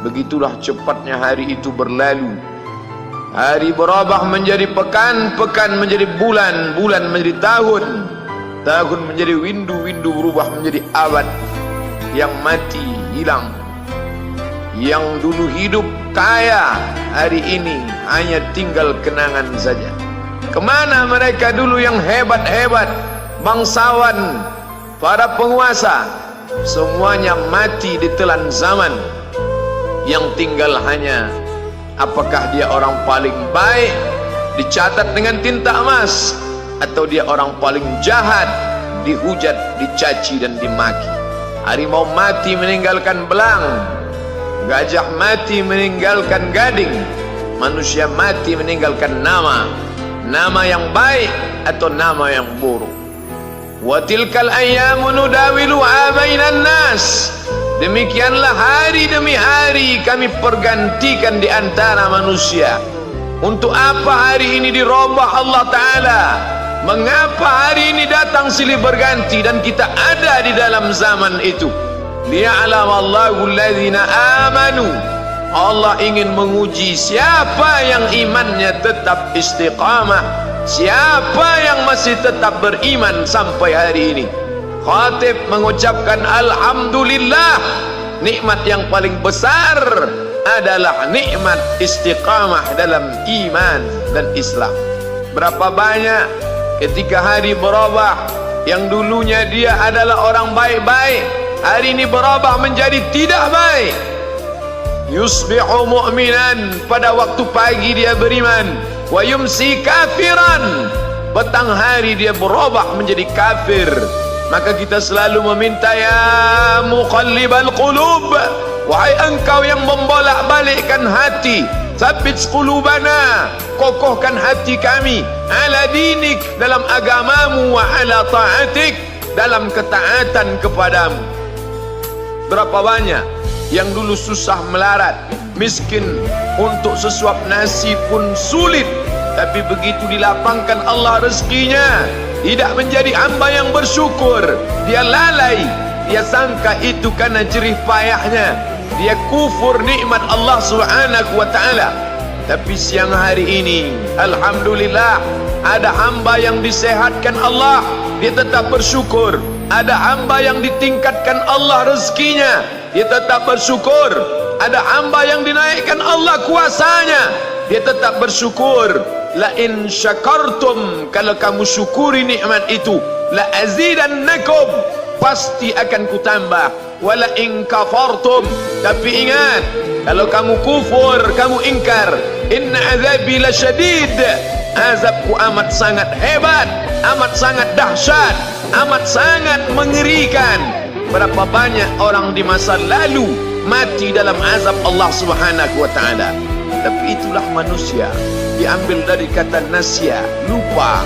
Begitulah cepatnya hari itu berlalu. Hari berubah menjadi pekan, pekan menjadi bulan, bulan menjadi tahun, tahun menjadi windu, windu berubah menjadi abad. Yang mati hilang, yang dulu hidup kaya, hari ini hanya tinggal kenangan saja. Kemana mereka dulu yang hebat-hebat, bangsawan, para penguasa? Semuanya mati ditelan zaman. Yang tinggal hanya apakah dia orang paling baik, dicatat dengan tinta emas, atau dia orang paling jahat, dihujat, dicaci dan dimaki. Harimau mati meninggalkan belang, gajah mati meninggalkan gading, manusia mati meninggalkan nama, nama yang baik atau nama yang buruk. Wa tilkal ayyamu nudawiluha bainan nas. Demikianlah hari demi hari kami pergantikan di antara manusia. Untuk apa hari ini dirubah Allah Ta'ala? Mengapa hari ini datang silih berganti dan kita ada di dalam zaman itu? Liya'lamallahu alladhina amanu. Allah ingin menguji siapa yang imannya tetap istiqamah, siapa yang masih tetap beriman sampai hari ini. Khatib mengucapkan alhamdulillah, nikmat yang paling besar adalah nikmat istiqamah dalam iman dan Islam. Berapa banyak ketika hari berubah, yang dulunya dia adalah orang baik-baik, hari ini berubah menjadi tidak baik. Yusbihu mu'minan, pada waktu pagi dia beriman, wa yumsi kafiran, petang hari dia berubah menjadi kafir. Maka kita selalu meminta, ya muqallibal qulub, wahai engkau yang membolak-balikkan hati, tsabbit qulubana, kokohkan hati kami, ala dinik, dalam agamamu, wa ala ta'atik, dalam ketaatan kepadamu. Berapa banyak yang dulu susah melarat, miskin, untuk sesuap nasi pun sulit, tapi begitu dilapangkan Allah rezekinya, tidak menjadi hamba yang bersyukur. Dia lalai, dia sangka itu karena jerih payahnya, dia kufur nikmat Allah Subhanahu wa ta'ala. Tapi siang hari ini alhamdulillah, ada hamba yang disehatkan Allah, dia tetap bersyukur. Ada hamba yang ditingkatkan Allah rezekinya, dia tetap bersyukur. Ada hamba yang dinaikkan Allah kuasanya, dia tetap bersyukur. La in syakartum, kalau kamu syukuri nikmat itu, la azidannakum, pasti akan kutambah. Wala in kafartum, tapi ingat, kalau kamu kufur, kamu ingkar, inna azabi lasyadid, azabku amat sangat hebat, amat sangat dahsyat, amat sangat mengerikan. Berapa banyak orang di masa lalu mati dalam azab Allah Subhanahu wa ta'ala. Tapi itulah manusia, diambil dari kata nasya, lupa.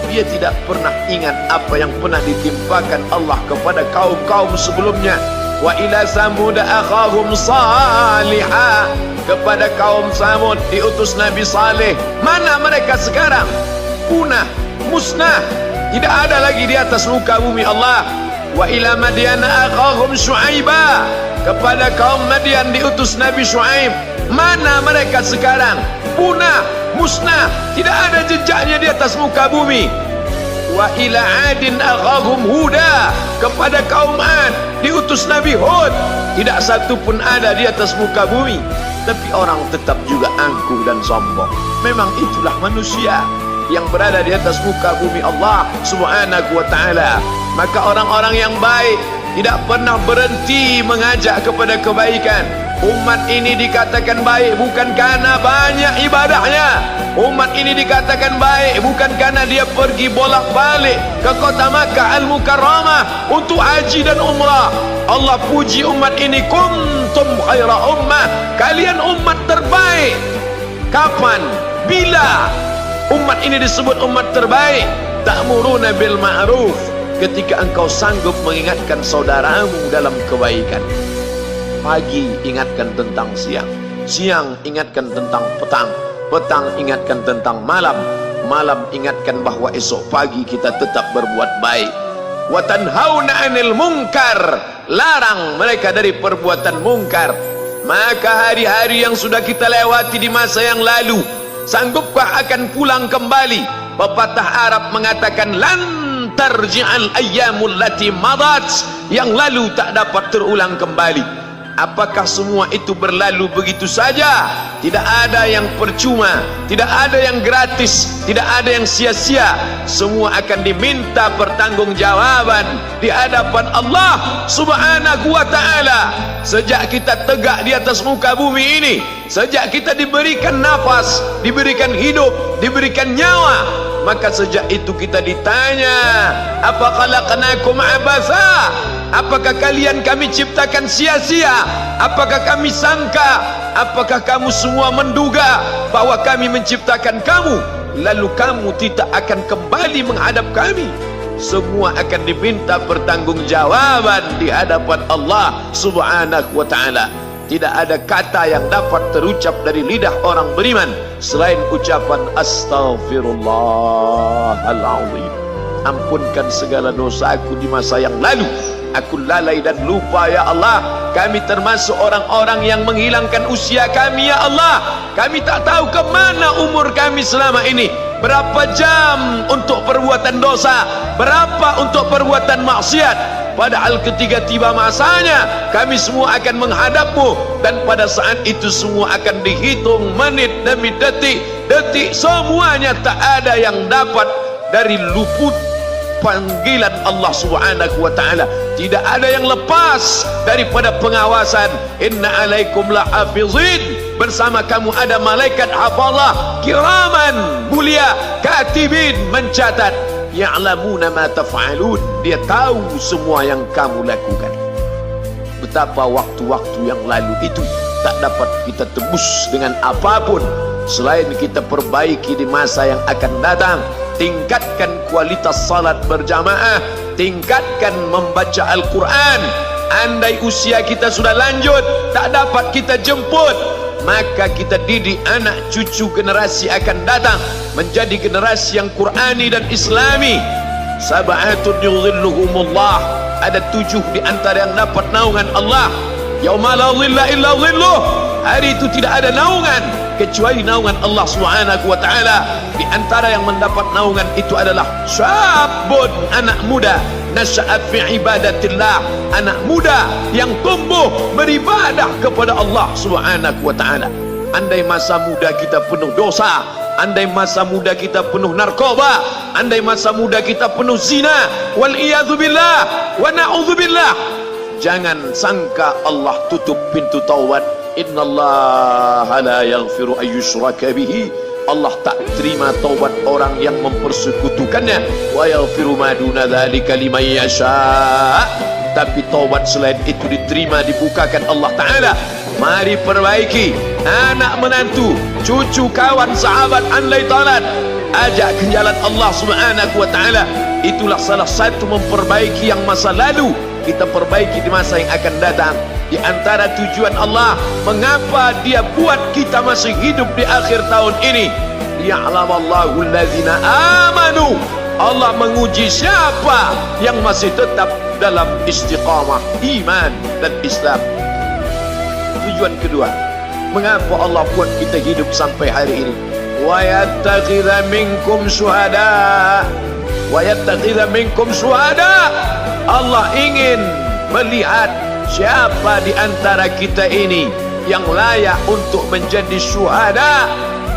Dia tidak pernah ingat apa yang pernah ditimpakan Allah kepada kaum-kaum sebelumnya. Wa ila samud akhahum salihah, kepada kaum Samud diutus Nabi Saleh. Mana mereka sekarang? Punah, musnah, tidak ada lagi di atas muka bumi Allah. Wa ila Madyan akhahum Syuaiba, kepada kaum Madian diutus Nabi Syuaib. Mana mereka sekarang? Punah, musnah, tidak ada jejaknya di atas muka bumi. Wa ila Adin akhahum Huda, kepada kaum Ad diutus Nabi Hud. Tidak satu pun ada di atas muka bumi. Tapi orang tetap juga angkuh dan sombong. Memang itulah manusia yang berada di atas muka bumi Allah Subhanahu wa ta'ala. Maka orang-orang yang baik tidak pernah berhenti mengajak kepada kebaikan. Umat ini dikatakan baik bukan karena banyak ibadahnya. Umat ini dikatakan baik bukan karena dia pergi bolak-balik ke kota Makkah Al-Mukarramah untuk haji dan umrah. Allah puji umat ini, kuntum khaira ummah, kalian umat terbaik. Kapan? Bila umat ini disebut umat terbaik? Ta'muruna bil ma'ruf, ketika engkau sanggup mengingatkan saudaramu dalam kebaikan. Pagi ingatkan tentang siang, siang ingatkan tentang petang, petang ingatkan tentang malam, malam ingatkan bahwa esok pagi kita tetap berbuat baik. Wa tanhauna 'anil munkar, larang mereka dari perbuatan mungkar. Maka hari-hari yang sudah kita lewati di masa yang lalu, sanggupkah akan pulang kembali? Pepatah Arab mengatakan lan tarji'al ayyamul lati madat, yang lalu tak dapat terulang kembali. Apakah semua itu berlalu begitu saja? Tidak ada yang percuma, tidak ada yang gratis, tidak ada yang sia-sia. Semua akan diminta pertanggungjawaban di hadapan Allah Subhanahu wa ta'ala. Sejak kita tegak di atas muka bumi ini, sejak kita diberikan nafas, diberikan hidup, diberikan nyawa, maka sejak itu kita ditanya, apa khalaqnakum abatha? Apakah kalian kami ciptakan sia-sia? Apakah kami sangka? Apakah kamu semua menduga bahwa kami menciptakan kamu lalu kamu tidak akan kembali menghadap kami? Semua akan diminta pertanggungjawaban di hadapan Allah Subhanahu wa ta'ala. Tidak ada kata yang dapat terucap dari lidah orang beriman selain ucapan astaghfirullahaladzim. Ampunkan segala dosaku di masa yang lalu. Aku lalai dan lupa ya Allah. Kami termasuk orang-orang yang menghilangkan usia kami ya Allah. Kami tak tahu ke mana umur kami selama ini. Berapa jam untuk perbuatan dosa, berapa untuk perbuatan maksiat. Padahal ketika tiba masanya, kami semua akan menghadapmu, dan pada saat itu semua akan dihitung menit demi detik. Detik semuanya tak ada yang dapat dari luput panggilan Allah Subhanahu wa ta'ala. Tidak ada yang lepas daripada pengawasan. Inna alaikum lahafizin, bersama kamu ada malaikat hafazah kiraman mulia katibin, mencatat. Ya'lamuna ma taf'alun, dia tahu semua yang kamu lakukan. Betapa waktu-waktu yang lalu itu tak dapat kita tebus dengan apapun selain kita perbaiki di masa yang akan datang. Tingkatkan kualitas salat berjamaah, tingkatkan membaca Al-Quran. Andai usia kita sudah lanjut, tak dapat kita jemput, maka kita didik anak cucu generasi akan datang menjadi generasi yang Qurani dan Islami. Sab'atun yudhilluhumullah, ada 7 di antara yang dapat naungan Allah. Yauma la dhilla illa dhilluh, hari itu tidak ada naungan kecuali naungan Allah Subhanahu wa ta'ala. Di antara yang mendapat naungan itu adalah syabun, anak muda, nasya'at fi ibadatillah, anak muda yang tumbuh beribadah kepada Allah Subhanahu wa ta'ala. Andai masa muda kita penuh dosa, andai masa muda kita penuh narkoba, andai masa muda kita penuh zina, wal iyadzubillah wa na'udzubillah, jangan sangka Allah tutup pintu taubat. Innallaha la yaghfiru ayyushraka bihi, Allah tak terima taubat orang yang mempersekutukannya. Wa yaghfiru ma duna dzalika liman yasha, tapi taubat selain itu diterima, dibukakan Allah Ta'ala. Mari perbaiki anak menantu, cucu, kawan, sahabat, andai talat, ajak ke jalan Allah Subhanahu wa ta'ala. Itulah salah satu memperbaiki yang masa lalu, kita perbaiki di masa yang akan datang. Di antara tujuan Allah mengapa dia buat kita masih hidup di akhir tahun ini, ya'lamallahu allazina amanu, Allah menguji siapa yang masih tetap dalam istiqamah iman dan Islam. Tujuan kedua, mengapa Allah buat kita hidup sampai hari ini? Wa yattakhidha minkum syuhada, wa yattakhidha minkum syuhada, Allah ingin melihat siapa di antara kita ini yang layak untuk menjadi syuhada.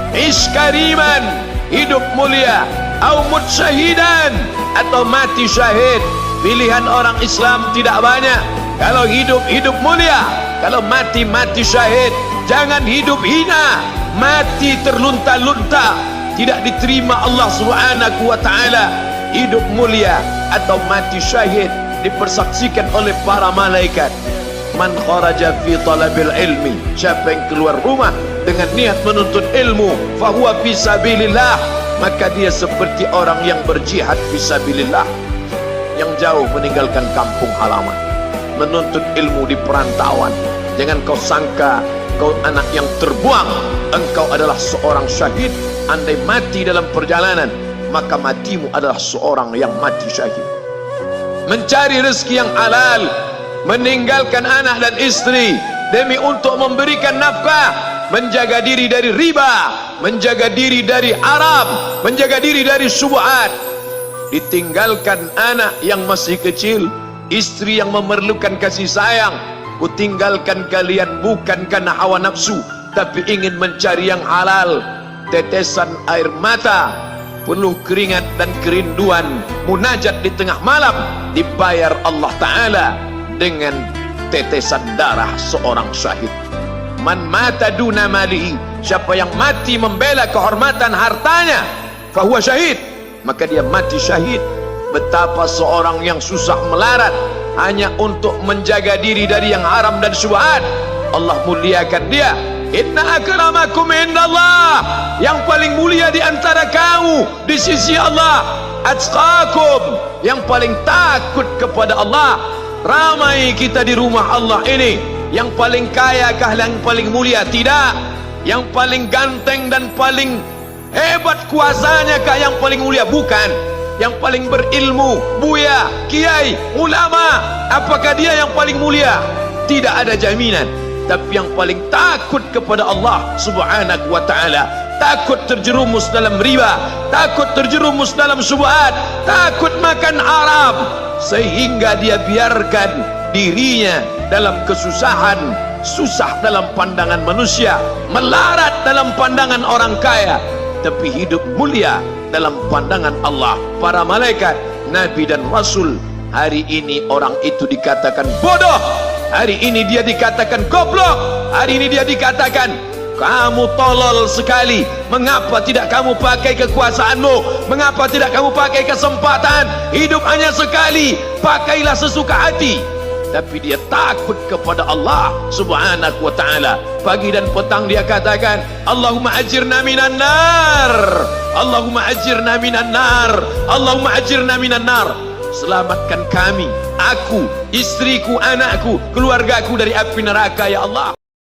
Iskariman, hidup mulia, au mutsyahidan, atau mati syahid. Pilihan orang Islam tidak banyak. Kalau hidup, hidup mulia. Kalau mati, mati syahid. Jangan hidup hina, mati terlunta-lunta, tidak diterima Allah Subhanahu wa ta'ala. Hidup mulia atau mati syahid dipersaksikan oleh para malaikat. Man kharaja fi talabil ilmi, siapa yang keluar rumah dengan niat menuntut ilmu, fahuwa fi sabilillah, maka dia seperti orang yang berjihad fi sabilillah, yang jauh meninggalkan kampung halaman, menuntut ilmu di perantauan. Jangan kau sangka kau anak yang terbuang, engkau adalah seorang syahid. Andai mati dalam perjalanan, maka matimu adalah seorang yang mati syahid. Mencari rezeki yang halal, meninggalkan anak dan istri, demi untuk memberikan nafkah, menjaga diri dari riba, menjaga diri dari haram, menjaga diri dari syubhat. Ditinggalkan anak yang masih kecil, istri yang memerlukan kasih sayang. Kutinggalkan kalian bukan karena hawa nafsu, tapi ingin mencari yang halal. Tetesan air mata, penuh keringat dan kerinduan, munajat di tengah malam, dibayar Allah Ta'ala dengan tetesan darah seorang syahid. Man mata duna malihi, siapa yang mati membela kehormatan hartanya, fahuwa syahid, maka dia mati syahid. Betapa seorang yang susah melarat hanya untuk menjaga diri dari yang haram dan syubhat, Allah muliakan dia. Inna akramakum indallah, yang paling mulia di antara kamu di sisi Allah, atqakum, yang paling takut kepada Allah. Ramai kita di rumah Allah ini, yang paling kaya kah yang paling mulia? Tidak. Yang paling ganteng dan paling hebat kuasanya kah yang paling mulia? Bukan. Yang paling berilmu, buya, kiai, ulama, apakah dia yang paling mulia? Tidak ada jaminan. Tapi yang paling takut kepada Allah Subhanahu wa ta'ala, takut terjerumus dalam riba, takut terjerumus dalam syubhat, takut makan haram, sehingga dia biarkan dirinya dalam kesusahan, susah dalam pandangan manusia, melarat dalam pandangan orang kaya, tapi hidup mulia dalam pandangan Allah, para malaikat, nabi dan rasul. Hari ini orang itu dikatakan bodoh, hari ini dia dikatakan goblok, hari ini dia dikatakan kamu tolol sekali. Mengapa tidak kamu pakai kekuasaanmu? Mengapa tidak kamu pakai kesempatan? Hidup hanya sekali, pakailah sesuka hati. Tapi dia takut kepada Allah Subhanahu wa ta'ala. Pagi dan petang dia katakan, Allahumma ajirna minan nar, Allahumma ajirna minan nar, Allahumma ajirna minan nar. Selamatkan kami, aku, istriku, anakku, keluargaku dari api neraka ya Allah.